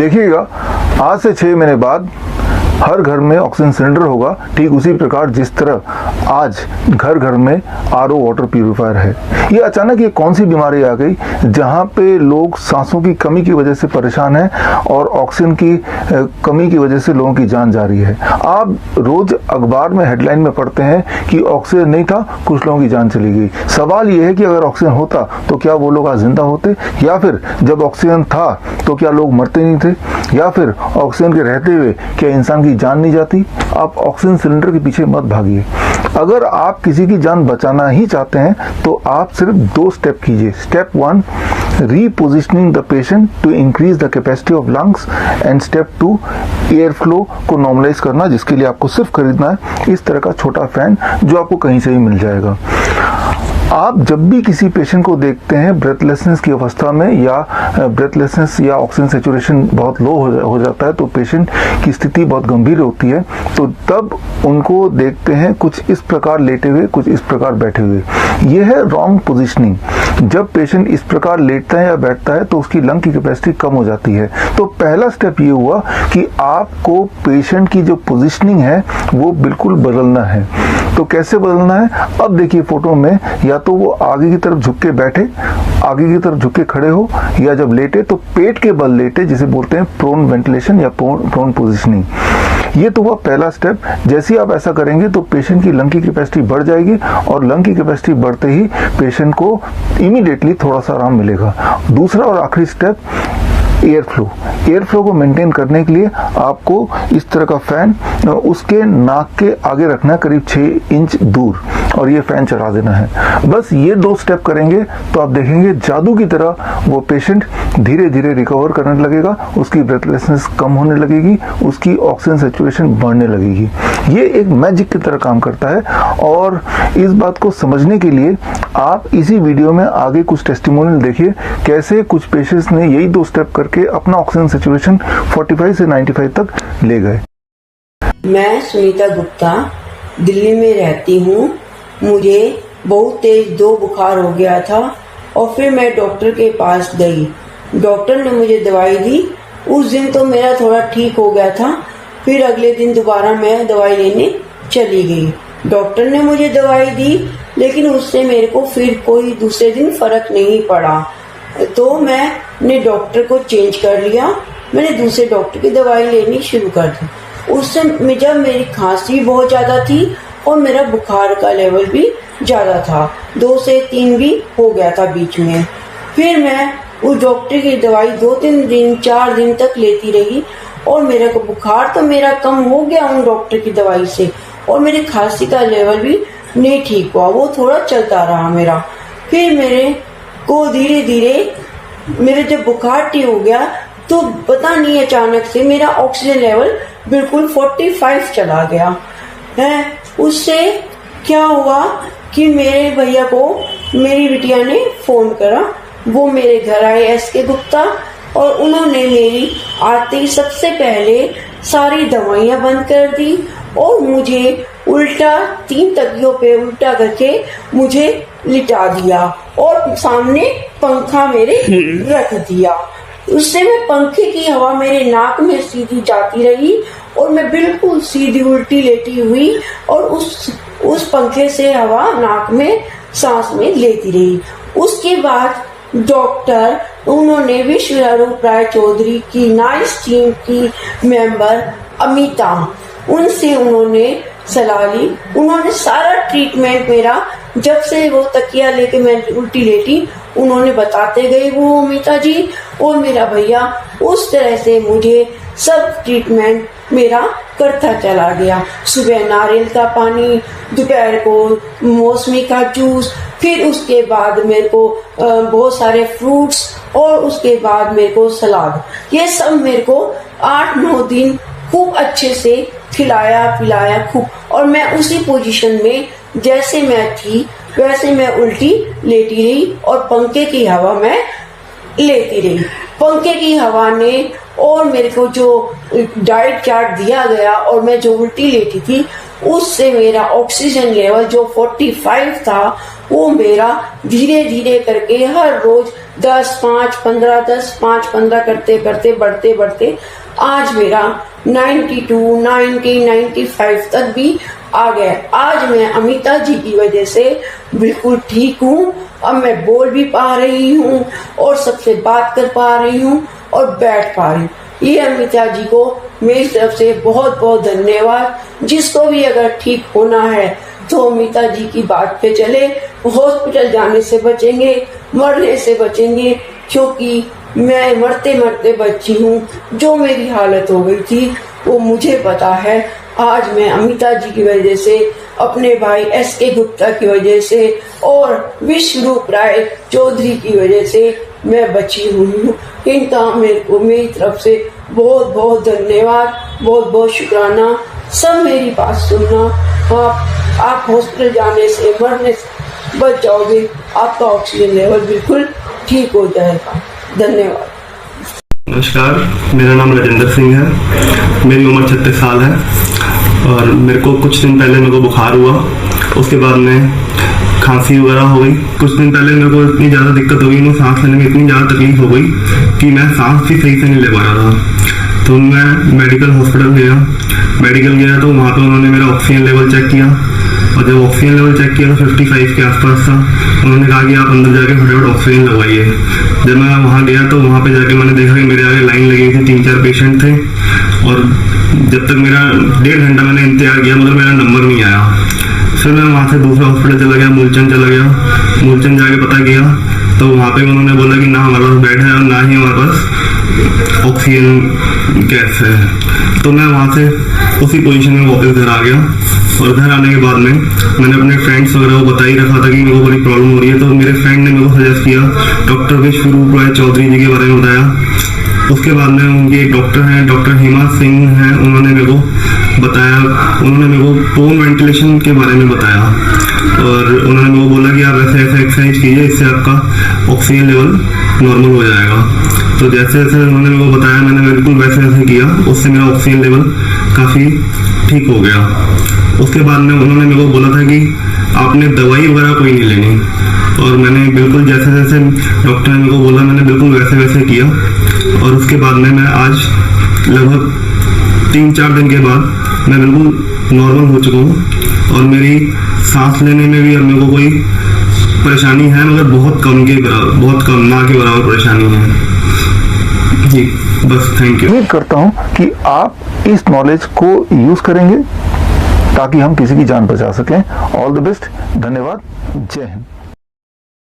देखिएगा आज से 6 महीने बाद हर घर में ऑक्सीजन सिलेंडर होगा। ठीक उसी प्रकार जिस तरह आज घर घर में आरओ वाटर प्यूरिफायर है। ये अचानक ये कौन सी बीमारी आ गई जहाँ पे लोग सांसों की कमी की वजह से परेशान हैं और ऑक्सीजन की कमी की वजह से लोगों की जान जा रही है। आप रोज अखबार में हेडलाइन में पढ़ते हैं कि ऑक्सीजन नहीं था, कुछ लोगों की जान चली गई। सवाल ये है कि अगर ऑक्सीजन होता तो क्या वो लोग आज जिंदा होते, या फिर जब ऑक्सीजन था तो क्या लोग मरते नहीं थे, या फिर ऑक्सीजन के रहते हुए क्या इंसान की जान नहीं जाती। आप ऑक्सीजन सिलेंडर के पीछे मत भागिए। अगर आप किसी की जान बचाना ही चाहते हैं तो आप सिर्फ 2 स्टेप कीजिए। Step 1, repositioning the patient to increase the capacity of lungs, and step 2, air flow को नॉर्मलाइज करना, जिसके लिए आपको सिर्फ खरीदना है इस तरह का छोटा फैन जो आपको कहीं से भी मिल जाएगा। आप जब भी किसी पेशेंट को देखते हैं ब्रेथलेसनेस की अवस्था में, या ब्रेथलेसनेस या ऑक्सीजन सैचुरेशन बहुत लो हो जाता है, तो पेशेंट की स्थिति बहुत गंभीर होती है, तो तब उनको देखते हैं कुछ इस प्रकार लेटे हुए, कुछ इस प्रकार बैठे हुए। यह है रॉन्ग पोजीशनिंग। जब पेशेंट इस प्रकार लेटता है या बैठता है तो उसकी लंग की कैपेसिटी कम हो जाती है। तो पहला स्टेप ये हुआ कि आपको पेशेंट की जो पोजीशनिंग है वो बिल्कुल बदलना है। तो कैसे बदलना है, अब देखिए फोटो में, या तो वो आगे की तरफ झुक के बैठे, आगे की तरफ झुक के खड़े हो, या जब लेटे तो पेट के बल लेटे, जिसे बोलते हैं प्रोन वेंटिलेशन या प्रोन पोजीशनिंग। ये तो हुआ पहला स्टेप। जैसे ही आप ऐसा करेंगे तो पेशेंट की लंग की कैपेसिटी बढ़ जाएगी, और लंग की कैपेसिटी बढ़ते ही पेशेंट को इमीडिएटली थोड़ा सा आराम मिलेगा। दूसरा और आखिरी स्टेप, एयर फ्लो को मेंटेन करने के लिए आपको इस तरह का फैन उसके नाक के आगे रखना है, करीब 6 इंच दूर, और ये फैन चला देना है। बस ये 2 स्टेप करेंगे तो आप देखेंगे जादू की तरह वो पेशेंट धीरे धीरे रिकवर करने लगेगा, उसकी ब्रेथलेसनेस कम होने लगेगी, उसकी ऑक्सीजन सैचुरेशन बढ़ने लगेगी। ये एक मैजिक की तरह काम करता है, और इस बात को समझने के लिए आप इसी वीडियो में आगे कुछ टेस्टिमोनियल देखिए, कैसे कुछ पेशेंट्स ने यही 2 स्टेप करके अपना ऑक्सीजन सैचुरेशन 45 से 95 तक ले गए। मैं सुनीता गुप्ता दिल्ली में रहती हूँ। मुझे बहुत तेज 2 बुखार हो गया था, और फिर मैं डॉक्टर के पास गई। डॉक्टर ने मुझे दवाई दी। उस दिन तो मेरा थोड़ा ठीक हो गया था। फिर अगले दिन दोबारा मैं दवाई लेने चली गई। डॉक्टर ने मुझे दवाई दी, लेकिन उससे मेरे को फिर कोई दूसरे दिन फर्क नहीं पड़ा। तो मैंने डॉक्टर को चेंज कर लिया। मैंने दूसरे डॉक्टर की दवाई लेनी शुरू कर दी। उससे जब मेरी खांसी बहुत ज्यादा थी और मेरा बुखार का लेवल भी ज्यादा था, 2 से 3 भी हो गया था बीच में। फिर मैं उस डॉक्टर की दवाई 2-3 दिन 4 दिन तक लेती रही, और मेरा बुखार तो मेरा कम हो गया उन डॉक्टर की दवाई से, और मेरी खांसी का लेवल भी नहीं ठीक हुआ, वो थोड़ा चलता रहा मेरा। फिर मेरे को धीरे धीरे मेरे जब बुखार ठीक हो गया तो पता नहीं अचानक से मेरा ऑक्सीजन लेवल बिल्कुल 45 चला गया है। उससे क्या हुआ कि मेरे भैया को मेरी बिटिया ने फोन करा। वो मेरे घर आए, एसके गुप्ता, और उन्होंने मेरी आते ही सबसे पहले सारी दवाइयां बंद कर दी, और मुझे उल्टा 3 तकियों पे उल्टा करके मुझे लिटा दिया, और सामने पंखा मेरे रख दिया। उससे मैं पंखे की हवा मेरे नाक में सीधी जाती रही, और मैं बिल्कुल सीधी उल्टी लेटी हुई, और उस पंखे से हवा नाक में सांस में लेती रही। उसके बाद डॉक्टर, उन्होंने विश्वरूप राय चौधरी की नाइस टीम की मेंबर अमिता, उनसे उन्होंने सलाह ली। उन्होंने सारा ट्रीटमेंट मेरा, जब से वो तकिया लेके मैं उल्टी लेटी, उन्होंने बताते गए वो अमिता जी और मेरा भैया। उस तरह से मुझे सब ट्रीटमेंट मेरा करता चला गया। सुबह नारियल का पानी, दोपहर को मौसमी का जूस, फिर उसके बाद मेरे को बहुत सारे फ्रूट्स, और उसके बाद मेरे को सलाद। ये सब मेरे को 8-9 दिन खूब अच्छे से खिलाया पिलाया खूब, और मैं उसी पोजीशन में जैसे मैं थी वैसे मैं उल्टी लेटी रही, और पंखे की हवा मैं लेती रही। पंखे की हवा ने और मेरे को जो डाइट चार्ट दिया गया, और मैं जो उल्टी लेटी थी, उससे मेरा ऑक्सीजन लेवल जो 45 था वो मेरा धीरे धीरे करके हर रोज 10, 5, 15, 10, 5, 15 करते करते बढ़ते बढ़ते आज मेरा 92, 90, 95 तक भी आ गया। आज मैं अमिता जी की वजह से बिल्कुल ठीक हूँ। अब मैं बोल भी पा रही हूँ और सबसे बात कर पा रही हूँ और बैठ पा रही हूँ। ये अमिता जी को मेरी तरफ से बहुत बहुत धन्यवाद। जिसको भी अगर ठीक होना है तो अमिता जी की बात पे चले, हॉस्पिटल जाने से बचेंगे, मरने से बचेंगे, क्योंकि मैं मरते मरते बची हूँ। जो मेरी हालत हो गई थी वो मुझे पता है। आज मैं अमिता जी की वजह से, अपने भाई SK गुप्ता की वजह से और विश्वरूप राय चौधरी की वजह से मैं बची हुई हूँ। इनका मेरे को मेरी तरफ से बहुत बहुत धन्यवाद, बहुत बहुत शुक्राना। सब मेरी बात सुनना। आप हॉस्पिटल जाने से, मरने से बच जाओगे। आपका ऑक्सीजन लेवल बिल्कुल ठीक हो जाएगा। धन्यवाद। नमस्कार, मेरा नाम राजेंद्र सिंह है। मेरी उम्र 36 साल है और मेरे को कुछ दिन पहले मेरे को बुखार हुआ। उसके बाद में खांसी वगैरह हो गई। कुछ दिन पहले मेरे को इतनी ज़्यादा दिक्कत हो गई, मुझे सांस लेने में इतनी ज़्यादा तकलीफ हो गई कि मैं सांस भी सही से नहीं ले पा रहा था। तो मैं मेडिकल हॉस्पिटल गया तो वहाँ पे उन्होंने मेरा ऑक्सीजन लेवल चेक किया और जब ऑक्सीजन लेवल चेक किया तो 55 के आसपास था। उन्होंने कहा कि आप अंदर जाके फटाफट ऑक्सीजन लगवाइए। जब मैं वहाँ गया तो वहाँ पे जाके मैंने देखा कि मेरे आगे लाइन लगी थी, 3-4 पेशेंट थे और जब तक मेरा 1.5 घंटा मैंने इंतजार किया मगर मेरा नंबर नहीं आया। फिर मैं वहाँ से दूसरे हॉस्पिटल चला गया, मूलचंद चला गया। मूलचंद जाके पता किया तो वहाँ पे उन्होंने बोला कि ना हमारे पास बेड है और ना ही हमारे पास ऑक्सीजन गैस है। तो मैं वहाँ से उसी पोजीशन में वापस घर आ गया और घर आने के बाद में मैंने अपने फ्रेंड्स वगैरह को बता ही रखा था कि मेरे को बड़ी प्रॉब्लम हो रही है। तो मेरे फ्रेंड ने मेरे को सजेस्ट किया, डॉक्टर विश्वरूप राय चौधरी जी के बारे में बताया। उसके बाद में उनके एक डॉक्टर हैं, डॉक्टर हेमा सिंह हैं, उन्होंने मेरे को बताया, उन्होंने मेरे को पोन वेंटिलेशन के बारे में बताया और उन्होंने मेरे को बोला कि आप ऐसे ऐसे एक्सरसाइज कीजिए, इससे आपका ऑक्सीजन लेवल नॉर्मल हो जाएगा। तो जैसे जैसे उन्होंने मेरे को बताया मैंने बिल्कुल वैसे वैसे किया, उससे मेरा ऑक्सीजन लेवल काफ़ी ठीक हो गया। उसके बाद में उन्होंने मेरे को बोला था कि आपने दवाई वगैरह कोई नहीं लेनी और मैंने बिल्कुल जैसे जैसे डॉक्टर ने मेरे को बोला मैंने बिल्कुल वैसे वैसे किया और उसके बाद में मैं आज लगभग 3-4 दिन के बाद मैं बिल्कुल नॉर्मल हो चुका हूँ और मेरी सांस लेने में भी अब मेरे को कोई परेशानी है मगर बहुत कम, ना के बराबर परेशानी है जी। बस थैंक यू। उम्मीद करता हूँ कि आप इस नॉलेज को यूज करेंगे ताकि हम किसी की जान बचा सकें। All the best. धन्यवाद। जय हिंद।